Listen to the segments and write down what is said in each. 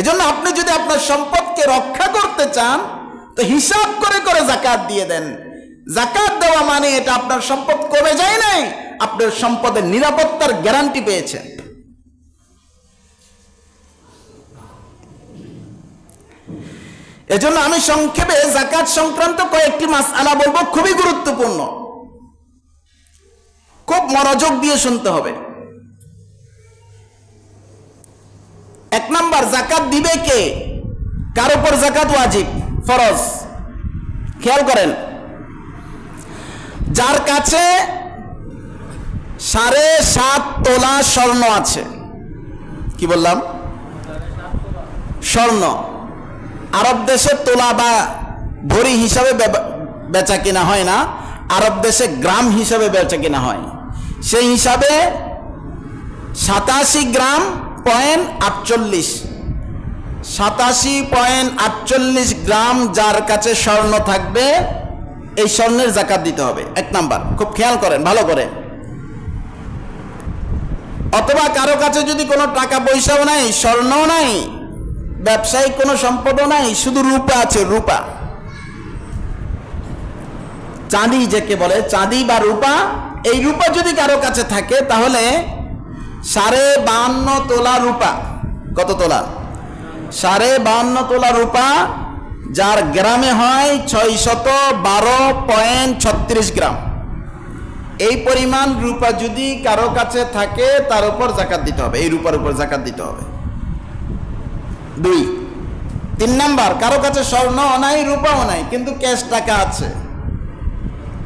এজন্য আপনি যদি আপনার সম্পদকে রক্ষা করতে চান তো হিসাব করে করে যাকাত দিয়ে দেন। যাকাত দেওয়া মানে এটা আপনার সম্পদ কমে যায় নাই, আপনার সম্পদের নিরাপত্তার গ্যারান্টি পেয়েছেন। এজন্য আমি সংক্ষেপে যাকাত সংক্রান্ত কয়েকটি মাসআলা বলবো, খুবই গুরুত্বপূর্ণ, খুব মনোযোগ দিয়ে শুনতে হবে। এক নাম্বার, যাকাত দিবে কে? কার উপর যাকাত ওয়াজিব, ফরজ? খেয়াল করেন, যার কাছে 7.5 তোলা স্বর্ণ আছে। কি বললাম? স্বর্ণ। আরব দেশে তোলা বা ভরি হিসাবে বেচা কিনা হয় না, আরব দেশে গ্রাম হিসাবে বেচা কিনা হয়। সেই হিসাবে 87 গ্রাম পয়েন্ট 48, 87.48 গ্রাম যার কাছে স্বর্ণ থাকবে, এই স্বর্ণের যাকাত দিতে হবে। এক নাম্বার, খুব খেয়াল করেন ভালো করে। অথবা কারো কাছে যদি কোনো টাকা পয়সাও নাই, স্বর্ণও নাই, ব্যবসায়িক কোনো সম্পদও নাই, শুধু রূপা আছে, রূপা, চাঁদি যাকে বলে, চাঁদি বা রূপা, এই রূপা যদি কারো কাছে থাকে তাহলে 52.5 তোলা রূপা। কত তোলা? 52.5 তোলা রূপা, যার গ্রামে হয় 612.36 গ্রাম। এই পরিমাণ রূপা যদি কারো কাছে থাকে তার উপর যাকাত দিতে হবে, এই রূপার উপর যাকাত দিতে হবে। 2, 3 নাম্বার, কারো কাছে স্বর্ণও নাই, রূপাও নাই, কিন্তু ক্যাশ টাকা আছে।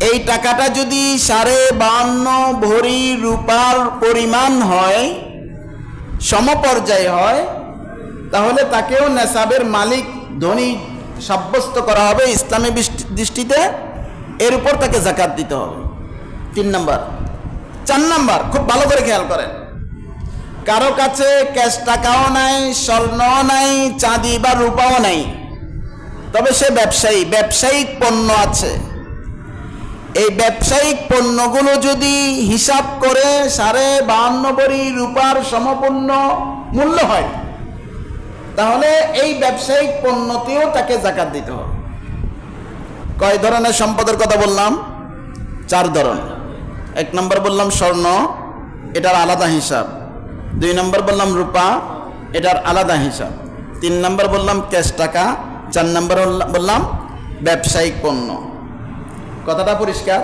এই টাকাটা যদি 52.5 ভরি রূপার পরিমাণ হয়, সমপর্যায় হয়, তাহলে তাকেও নেসাবের মালিক, ধনী সাব্যস্ত করা হবে ইসলামী দৃষ্টিতে। এর উপর তাকে যাকাত দিতে হবে। 3 নাম্বার। 4 নাম্বার, খুব ভালো করে খেয়াল করেন, কারো কাছে ক্যাশ টাকাও নাই, স্বর্ণও নাই, চাঁদি বা রূপাও নাই, তবে সে ব্যবসায়ী, ব্যবসায়িক পণ্য আছে। এই ব্যবসায়িক পণ্যগুলো যদি হিসাব করে 52.5 ভরি রূপার সমপূর্ণ মূল্য হয়, তাহলে এই ব্যবসায়িক পণ্যতেও তাকে যাকাত দিতে হবে। কয় ধরনের সম্পদের কথা বললাম? 4 ধরন। 1 নম্বর বললাম স্বর্ণ, এটার আলাদা হিসাব। 2 নম্বর বললাম রূপা, এটার আলাদা হিসাব। 3 নম্বর বললাম ক্যাশ টাকা। 4 নম্বর বললাম ব্যবসায়িক পণ্য। কথাটা পরিষ্কার?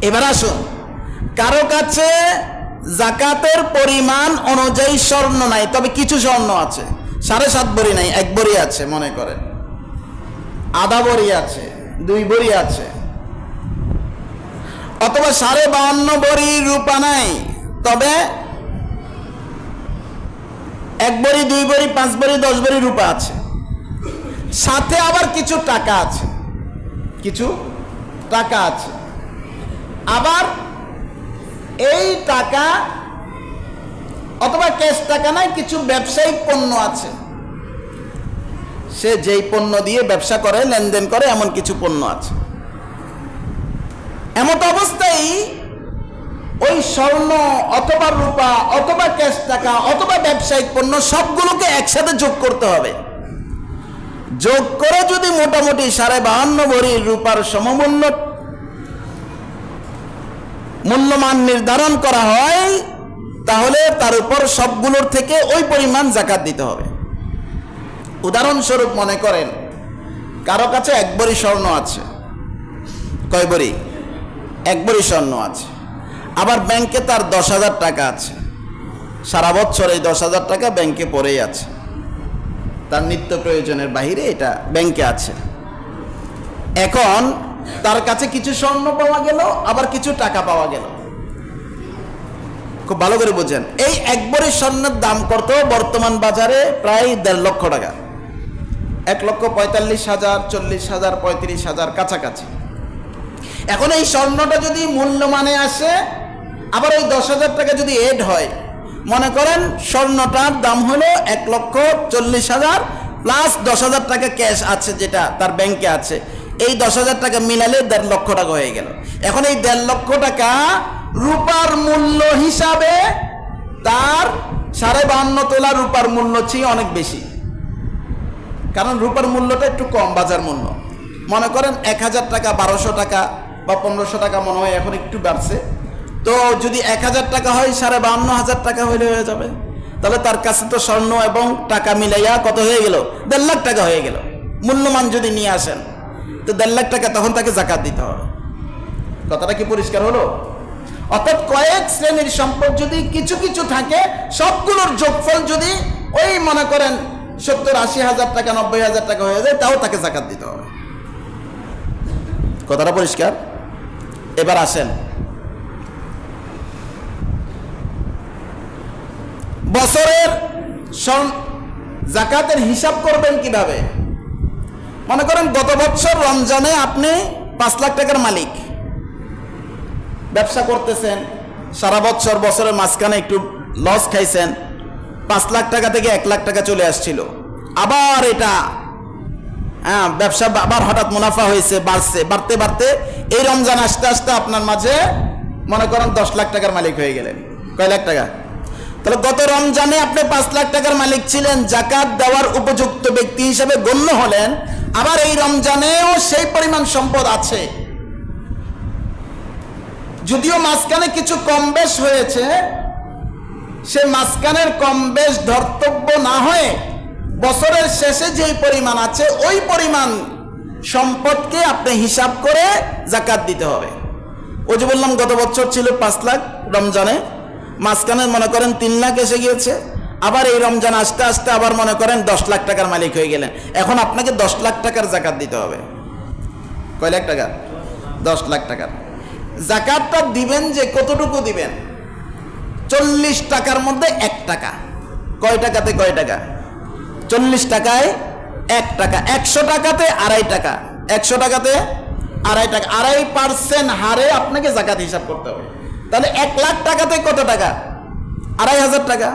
এবার আসুন, কারো কাছে যাকাতের পরিমাণ অনুযায়ী স্বর্ণ নাই, তবে কিছু স্বর্ণ আছে। 7.5 ভরি নাই, 1 ভরি আছে মনে করেন, আধা ভরি আছে, 2 ভরি আছে, অথবা 52.5 ভরি রূপা নাই, তবে 1 ভরি, 2 ভরি, 5 ভরি, 10 ভরি রূপা আছে। সাথে আবার কিছু টাকা আছে, কিছু টাকা আছে। আবার এই টাকা অথবা ক্যাশ টাকা নাই, কিছু ব্যবসায়িক পণ্য আছে। সে যেই পণ্য দিয়ে ব্যবসা করে, লেনদেন করে, এমন কিছু পণ্য আছে। এমত অবস্থায় ওই স্বর্ণ অথবা রূপা অথবা ক্যাশ টাকা অথবা ব্যবসায়িক পণ্য সবগুলোকে একসাথে যোগ করতে হবে। যোগ করে যদি মোটামুটি 52.5 ভরি রূপার সমমূল্য মূল্যমান নির্ধারণ করা হয়, তাহলে তার উপর সবগুলোর থেকে ওই পরিমাণ যাকাত দিতে হবে। উদাহরণস্বরূপ মনে করেন কারো কাছে 1 ভরি স্বর্ণ আছে। কয় ভরি? 1 ভরি স্বর্ণ আছে। আবার ব্যাংকে তার 10,000 টাকা আছে। সারা বছর এই 10,000 টাকা ব্যাংকে পড়েই আছে, তার নিত্য প্রয়োজনের বাহিরে এটা ব্যাংকে আছে। এখন তার কাছে কিছু স্বর্ণ পাওয়া গেল, আবার কিছু টাকা পাওয়া গেল। খুব ভালো করে বোঝেন, এই 1 ভরি স্বর্ণের দাম কত বর্তমান বাজারে? প্রায় 1.5 লক্ষ টাকা। 1,45,000, 40,000, 35,000 কাছাকাছি। এখন এই স্বর্ণটা যদি মূল্যমানে আসে, আবার ওই 10,000 টাকা যদি এড হয়, মনে করেন স্বর্ণটার দাম হলো 1,40,000 প্লাস 10,000 টাকা ক্যাশ আছে যেটা তার ব্যাংকে আছে, এই 10,000 টাকা মিলালে 1.5 লক্ষ টাকা হয়ে গেল। এখন এই 1.5 লক্ষ টাকা রূপার মূল্য হিসাবে তার 52.5 তোলা রূপার মূল্য চেয়ে অনেক বেশি। কারণ রূপার মূল্যটা একটু কম, বাজার মূল্য। মনে করেন 1000 টাকা, 1200 টাকা বা 1500 টাকা মনে হয়, এখন একটু বাড়ছে। তো যদি 1000 টাকা হয়, 52,500 টাকা হয়ে যাবে। তাহলে তার কাছে তো স্বর্ণ এবং টাকা মিলাইয়া কত হয়ে গেল? 1.5 লাখ টাকা হয়ে গেল। মূল্যমান যদি নিয়ে আসেন তো 1.5 লাখ টাকা, তখন তাকে জাকাত দিতে হবে। কথাটা কি পরিষ্কার হলো? অর্থাৎ কয়েক শ্রেণীর সম্পদ যদি কিছু কিছু থাকে, সবগুলোর যোগফল যদি ওই মনে করেন 70-80 হাজার টাকা, 90,000 টাকা হয়ে যায়, তাও তাকে জাকাত দিতে হবে। কথাটা পরিষ্কার? এবার আসেন, বছরের জাকাতের হিসাব করবেন কিভাবে? মনে করেন গত বছর রমজানে আপনি 5 লাখ টাকার মালিক, ব্যবসা করতেছেন সারা বছর, বছরের মাঝখানে একটু লস খাইছেন, 5 লাখ টাকা থেকে 1 লাখ টাকা চলে আসছিল। আবার এটা ব্যবসা আবার হঠাৎ মুনাফা হয়েছে, বাড়তে বাড়তে এই রমজান আসতে আসতে আপনার মাঝে মনে করেন 10 লাখ টাকার মালিক হয়ে গেলেন। কয় লাখ টাকা? তাহলে গত রমজানে আপনি 5 লাখ টাকার মালিক ছিলেন, জাকাত দেওয়ার উপযুক্ত ব্যক্তি হিসেবে গণ্য হলেন। আবার এই রমজানেও সেই পরিমাণ সম্পদ আছে, যদিও মাঝখানে কিছু কম বেশ হয়েছে, সে মাঝখানের কম বেশ ধর্তব্য না হয়ে বছরের শেষে যেই পরিমাণ আছে ওই পরিমাণ সম্পদকে আপনি হিসাব করে জাকাত দিতে হবে। ওই যে বললাম গত বছর ছিল 5 লাখ রমজানে, মাঝখানে মনে করেন 3 লাখ এসে গিয়েছে, আবার এই রমজান আসতে আসতে আবার মনে করেন 10 লাখ টাকার মালিক হয়ে গেলেন। এখন আপনাকে 10 লাখ টাকার জাকাত দিতে হবে। কয় লাখ টাকা? 10 লাখ টাকার জাকাতটা দিবেন যে কতটুকু দিবেন? 40 টাকার মধ্যে 1 টাকা। কয় টাকাতে কয় টাকা? 40 টাকায় 1 টাকা। 100 টাকাতে 2.5 টাকা। 100 টাকাতে 2.5 টাকা। 2.5% হারে আপনাকে জাকাত হিসাব করতে হবে। তাহলে 1 লাখ টাকাতে কত টাকা? 2.5 টাকা।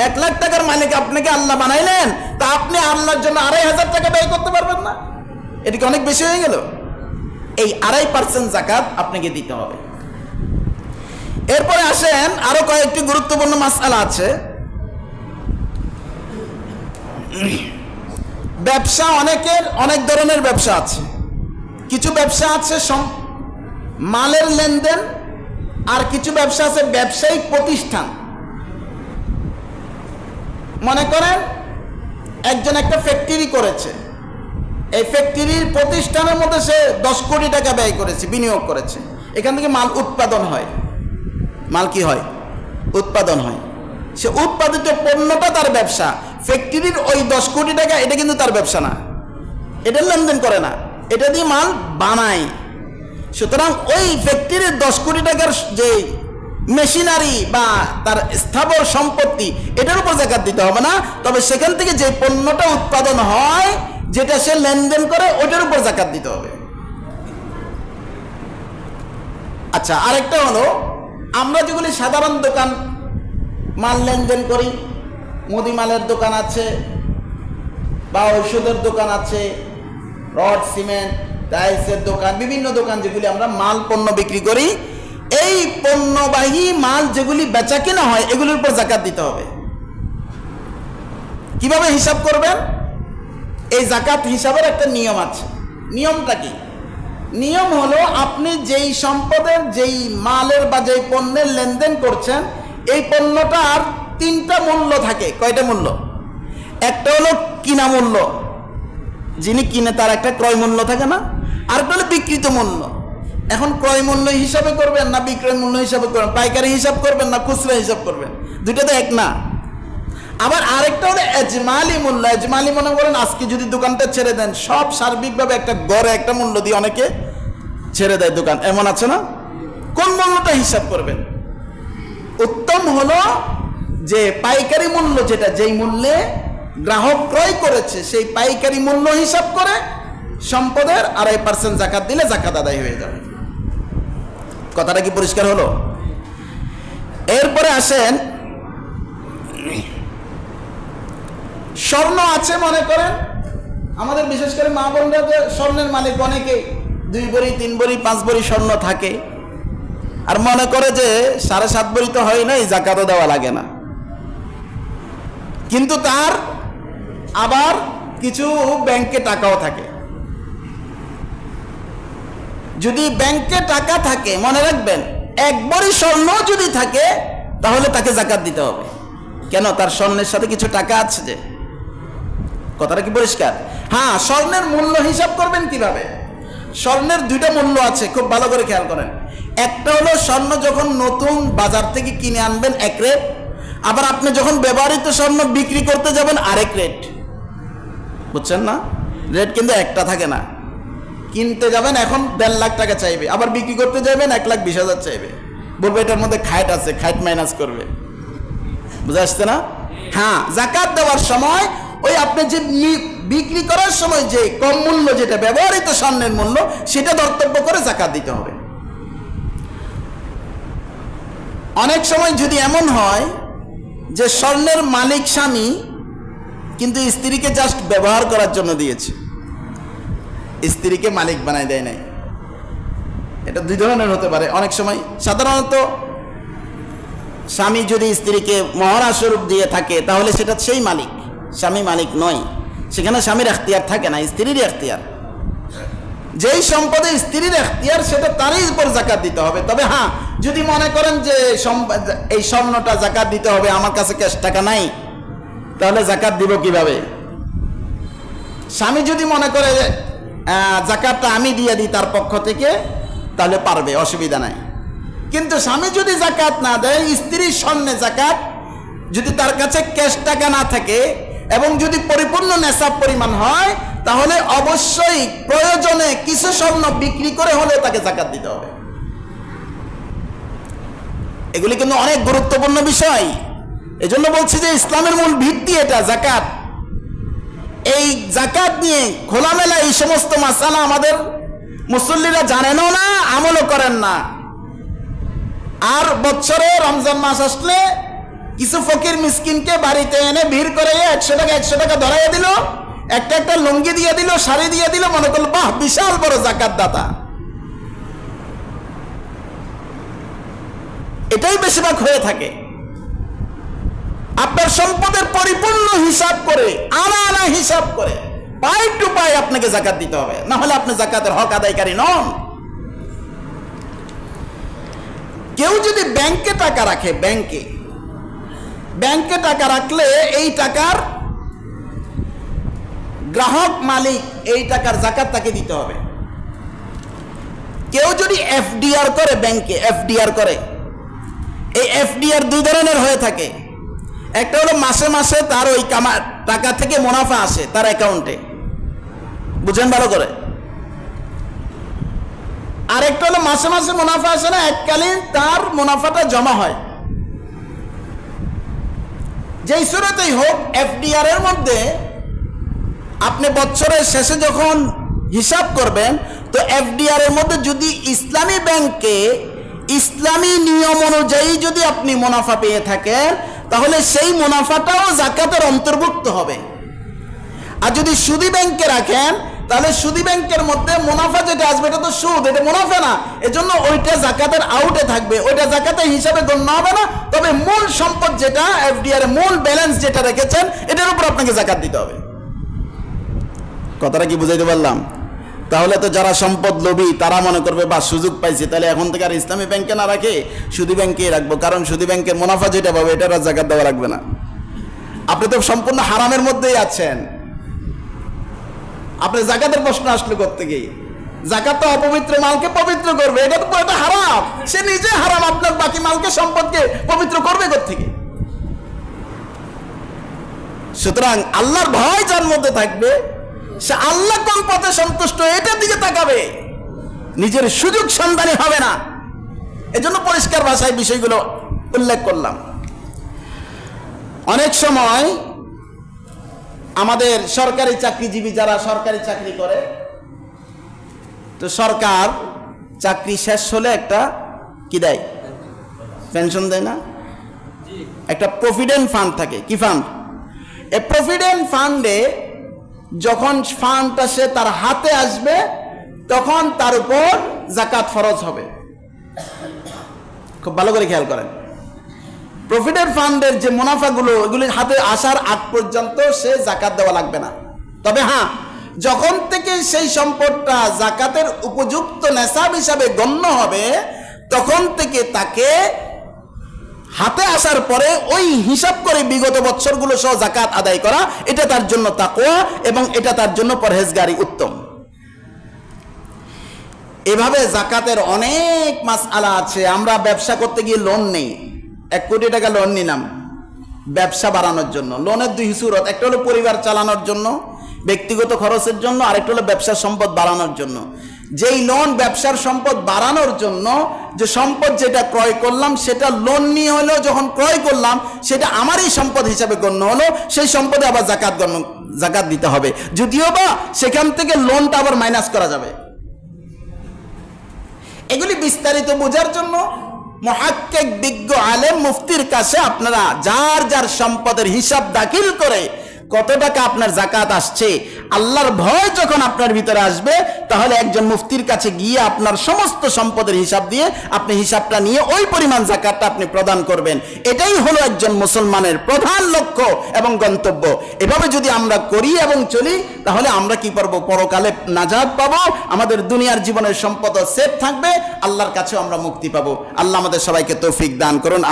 1 লাখ টাকার মালিক আপনাকে আল্লাহ বানাইলেন, তা আপনি আল্লাহর জন্য 2.5 টাকা ব্যয় করতে পারবেন না? এটি কি অনেক বেশি হয়ে গেল? এই 2.5% জাকাত আপনাকে দিতে হবে। এরপরে আসেন, আরো কয়েকটি গুরুত্বপূর্ণ মাসআলা আছে। ব্যবসা অনেকের অনেক ধরনের ব্যবসা আছে। কিছু ব্যবসা আছে মালের লেনদেন, আর কিছু ব্যবসা আছে ব্যবসায়িক প্রতিষ্ঠান। মনে করেন একজন একটা ফ্যাক্টরি করেছে, এই ফ্যাক্টরির প্রতিষ্ঠানের মধ্যে সে 10 কোটি টাকা ব্যয় করেছে, বিনিয়োগ করেছে। এখান থেকে মাল উৎপাদন হয়। মাল কি হয়? উৎপাদন হয়। সে উৎপাদিত পণ্যটা তার ব্যবসা। ফ্যাক্টরির ওই 10 কোটি টাকা, এটা কিন্তু তার ব্যবসা না, এটা লেনদেন করে না, এটা দিয়ে মাল বানায়। সুতরাং ওই ফ্যাক্টরির 10 কোটি টাকার যে মেশিনারি বা তার স্থাবর সম্পত্তি, এটার উপর জাকাত দিতে হবে না। তবে সেখান থেকে যে পণ্যটা উৎপাদন হয়, যেটা সে লেনদেন করে, ওটার উপর জাকাত দিতে হবে। আচ্ছা, আরেকটা হলো, আমরা যেগুলি সাধারণ দোকান মাল লেনদেন করি, মুদি মালের দোকান আছে বা ঔষধের দোকান আছে, রড, সিমেন্ট, টাইলসের দোকান, বিভিন্ন দোকান যেগুলি আমরা মাল পণ্য বিক্রি করি, এই পণ্যবাহী মাল যেগুলি বেচা কেনা হয়, এগুলির উপর জাকাত দিতে হবে। কিভাবে হিসাব করবেন? এই জাকাত হিসাবের একটা নিয়ম আছে। নিয়মটা কি? নিয়ম হলো, আপনি যেই সম্পদের, যেই মালের বা যেই পণ্যের লেনদেন করছেন, এই পণ্যটার 3টা মূল্য থাকে। কয়টা মূল্য? একটা হলো কিনা মূল্য, যিনি কিনে তার একটা ক্রয় মূল্য থাকে না, আর একটা হলো বিক্রিত মূল্য। এখন ক্রয় মূল্য হিসাবে করবেন না বিক্রয় মূল্য হিসাবে করবেন, পাইকারি হিসাব করবেন না খুচরা হিসাব করবেন, দুইটা তো এক না। আবার আরেকটা হলো এজমালি মূল্য। এজমালি মনে করেন আজকে যদি দোকানটা ছেড়ে দেন, সব সার্বিকভাবে একটা গড়ে একটা মূল্য দিয়ে অনেকে ছেড়ে দেয় দোকান, এমন আছে না? কোন মূল্যটা হিসাব করবেন? উত্তম হলো যে পাইকারি মূল্য, যেটা যেই মূল্যে গ্রাহক ক্রয় করেছে, সেই পাইকারি মূল্য হিসাব করে সম্পদের 2.5% জাকাত দিলে জাকাত আদায় হয়ে যাবে। কথাটা কি পরিষ্কার হলো? এরপরে আসেন, স্বর্ণ আছে। মনে করেন আমাদের বিশেষ করে মা বোনরা যে স্বর্ণের মালিক, অনেকে 2 ভরি 3 ভরি 5 ভরি স্বর্ণ থাকে, আর মনে করে যে 7.5 ভরি তো হয় নাই, জাকাতও দেওয়া লাগে না। কিন্তু তার আবার কিছু ব্যাংকে টাকাও থাকে। যদি ব্যাংকে টাকা থাকে, মনে রাখবেন, এক ভরি স্বর্ণ যদি থাকে তাহলে তাকে যাকাত দিতে হবে। কেন? তার স্বর্ণের সাথে কিছু টাকা আছে। যে কথাটা কি পরিষ্কার? হ্যাঁ, স্বর্ণের মূল্য হিসাব করবেন কিভাবে? স্বর্ণের দুইটা মূল্য আছে, খুব ভালো করে খেয়াল করেন। একটা হলো স্বর্ণ যখন নতুন বাজার থেকে কিনে আনবেন এক রেট, আবার আপনি যখন ব্যবহৃত স্বর্ণ বিক্রি করতে যাবেন আরেক রেট। বুঝছেন না? রেট কিন্তু একটা থাকে না। কিনতে যাবেন এখন 1.5 লাখ টাকা চাইবে, আবার বিক্রি করতে যাবেন 1,20,000 চাইবে। বলবে এটার মধ্যে খাইট আছে, খাইট মাইনাস করবে। বুঝে আসছে না? হ্যাঁ, যাকাত দেওয়ার সময় ওই আপনি যে বিক্রি করার সময় যে কম মূল্য, যেটা ব্যবহৃত স্বর্ণের মূল্য, সেটা ধর্তব্য করে যাকাত দিতে হবে। অনেক সময় যদি এমন হয় যে স্বর্ণের মালিক স্বামী, কিন্তু স্ত্রীকে জাস্ট ব্যবহার করার জন্য দিয়েছে, স্ত্রীকে মালিক বানায় দেয় নাই। এটা দুই ধরনের হতে পারে। অনেক সময় সাধারণত স্বামী যদি স্ত্রীকে মহরা স্বরূপ দিয়ে থাকে তাহলে সেটা সেই মালিক, স্বামী মালিক নয়। সেখানে স্বামীর এখতিয়ার থাকে না, স্ত্রীর এখতিয়ার। যেই সম্পদে স্ত্রীর এখতিয়ার সেটা তারই উপর যাকাত দিতে হবে। তবে হ্যাঁ, যদি মনে করেন যে এই স্বর্ণটা যাকাত দিতে হবে, আমার কাছে ক্যাশ টাকা নাই, তাহলে যাকাত দিব কিভাবে? স্বামী যদি মনে করে যাকাতটা আমি দিয়ে দিই তার পক্ষ থেকে, তাহলে পারবে, অসুবিধা নাই। কিন্তু স্বামী যদি যাকাত না দেয়, স্ত্রীর স্বর্ণে যাকাত, যদি তার কাছে ক্যাশ টাকা না থাকে এবং যদি পরিপূর্ণ নেশাব পরিমাণ হয়, তাহলে অবশ্যই প্রয়োজনে কিছু স্বর্ণ বিক্রি করে হলেও তাকে যাকাত দিতে হবে। এগুলি কিন্তু অনেক গুরুত্বপূর্ণ বিষয়। এজন্য বলছি যে ইসলামের মূল ভিত্তি এটা যাকাত। এই যাকাত নিয়ে খোলামেলা এই সমস্ত মাসালা আমাদের মুসল্লিরা জানেনও না, আমলও করেন না। আর বছরে রমজান মাস আসলে কিছু ফকির মিসকিনকে বাড়িতে এনে ভিড় করে 100 টাকা ধরাইয়া দিল, একটা লুঙ্গি দিয়ে দিল, শাড়ি দিয়ে দিল, মনে করল বাহ, বিশাল বড় যাকাত দাতা। এটাই বেশিরভাগ হয়ে থাকে। আপনার সম্পদের পরিপূর্ণ হিসাব করে, আনা আনা হিসাব করে, পাই টু পাই আপনাকে যাকাত দিতে হবে, না হলে আপনি যাকাতের হক আদায়কারী নন। কেউ যদি ব্যাংকে টাকা রাখে, ব্যাংকে টাকা রাখলে এই টাকার গ্রাহক মালিক, এই টাকার যাকাত তাকে দিতে হবে। কেউ যদি এফডিআর করে, ব্যাংকে এফডিআর করে, এই এফডিআর দুই ধরনের হয়ে থাকে। একটা হলো মাসে মাসে তার ওই টাকা থেকে মুনাফা আসে তার অ্যাকাউন্টে, বুঝেন ভালো করে। আর একটা হলো মাসে মাসে মুনাফা আসে না, এককালীন তার মুনাফাটা জমা হয়। যেই সুরতেই হোক, এফডিআর এর মধ্যে আপনি বছরের শেষে যখন হিসাব করবেন, তো এফডিআর এর মধ্যে যদি ইসলামী ব্যাংকে ইসলামী নিয়ম অনুযায়ী যদি আপনি মুনাফা পেয়ে থাকেন, তাহলে সেই মুনাফাটাও যাকাতের অন্তর্ভুক্ত হবে। আর যদি সুদী ব্যাংকে রাখেন, তাহলে সুদী ব্যাংকের মধ্যে মুনাফা যেটা আসবে এটা তো সুদ, এটা মুনাফা না, এজন্য ওইটা যাকাতের আউটে থাকবে, ওইটা যাকাতের হিসাবে গণ্য হবে না। তবে মূল সম্পদ যেটা এফডিআর এর মূল ব্যালেন্স যেটা রেখেছেন, এটার উপর আপনাকে যাকাত দিতে হবে। কথাটা কি বুঝাইতে পারলাম? তাহলে তো যারা সম্পদ লোভী তারা মনে করবে বা সুযোগ পাইছে, তাহলে এখন থেকে আর ইসলামী ব্যাংকে না রাখে সুদী ব্যাংকে রাখবো, কারণ সুদী ব্যাংকের মুনাফা যেটা পাবে এটার আর যাকাত দেওয়া লাগবে না। আপনি তো সম্পূর্ণ হারামের মধ্যেই আছেন। আপনি যাকাতের প্রশ্ন আসলো করতে গিয়ে, যাকাত তো অপবিত্র মালকে পবিত্র করবে, এটা তো এটা হারাম। সে নিজে হারাম, আপনার বাকি মালকে সম্পদকে পবিত্র করবে কোত্থেকে? সুতরাং আল্লাহর ভয় যার মধ্যে থাকবে, সে আল্লাহ কোন পথে সন্তুষ্ট এটার দিকে তাকাবে, নিজের সুযোগ সন্ধানী হবে না। এজন্য পরিষ্কার ভাষায় বিষয়গুলো উল্লেখ করলাম। অনেক সময় আমাদের সরকারি চাকরিজীবী যারা সরকারি চাকরি করে, তো সরকার চাকরি শেষ হলে একটা কি দেয়, পেনশন দেয় না, একটা প্রভিডেন্ট ফান্ড থাকে। কি ফান্ড? এই প্রভিডেন্ট ফান্ডে যখন ফান্ডটা সে তার হাতে আসবে, তখন তার উপর যাকাত ফরজ হবে। খুব ভালো করে খেয়াল করেন, প্রভিডেন্ট ফান্ডের যে মুনাফাগুলো, এগুলি হাতে আসার আগ পর্যন্ত সে যাকাত দেওয়া লাগবে না। তবে হ্যাঁ, যখন থেকে সেই সম্পদটা জাকাতের উপযুক্ত নেসাব হিসাবে গণ্য হবে, তখন থেকে তাকে হাতে আসার পরে ওই হিসাব করে বিগত বছরগুলো সহ জাকাত আদায় করা, এটা তার জন্য তাকওয়া এবং এটা তার জন্য পরহেজগারি উত্তম। এভাবে জাকাতের অনেক মাসআলা আছে। আমরা ব্যবসা করতে গিয়ে লোন নেই, 1 কোটি টাকা লোন নিলাম ব্যবসা বাড়ানোর জন্য। লোনের 2 সুরত, একটা হলো পরিবার চালানোর জন্য, ব্যক্তিগত খরচের জন্য, আরেকটা হলো ব্যবসার সম্পদ বাড়ানোর জন্য। যেই লোন ব্যবসার সম্পদ বাড়ানোর জন্য, যে সম্পদ যেটা ক্রয় করলাম সেটা লোন নিয়ে হলো যখন ক্রয় করলাম, সেটা আমারই সম্পদ হিসাবে গণ্য হলো, সেই সম্পদে আবার জাকাত দিতে হবে, যদিও বা সেখান থেকে লোনটা আবার মাইনাস করা যাবে। এগুলি বিস্তারিত বোঝার জন্য মুহাক্কিক বিজ্ঞ আলেম মুফতির কাছে আপনারা যার যার সম্পদের হিসাব দাখিল করে কত টাকা আপনার জাকাত আসছে, আল্লাহর ভয় যখন আপনার ভিতরে আসবে, তাহলে একজন মুফতির কাছে গিয়ে আপনার সমস্ত সম্পদের হিসাব দিয়ে আপনি হিসাবটা নিয়ে ওই পরিমাণ জাকাতটা আপনি প্রদান করবেন। এটাই হলো একজন মুসলমানের প্রধান লক্ষ্য এবং গন্তব্য। এভাবে যদি আমরা করি এবং চলি, তাহলে আমরা কি পারবো? পরকালে নাজাত পাবো, আমাদের দুনিয়ার জীবনের সম্পদও সেফ থাকবে, আল্লাহর কাছেও আমরা মুক্তি পাবো। আল্লাহ আমাদের সবাইকে তৌফিক দান করুন।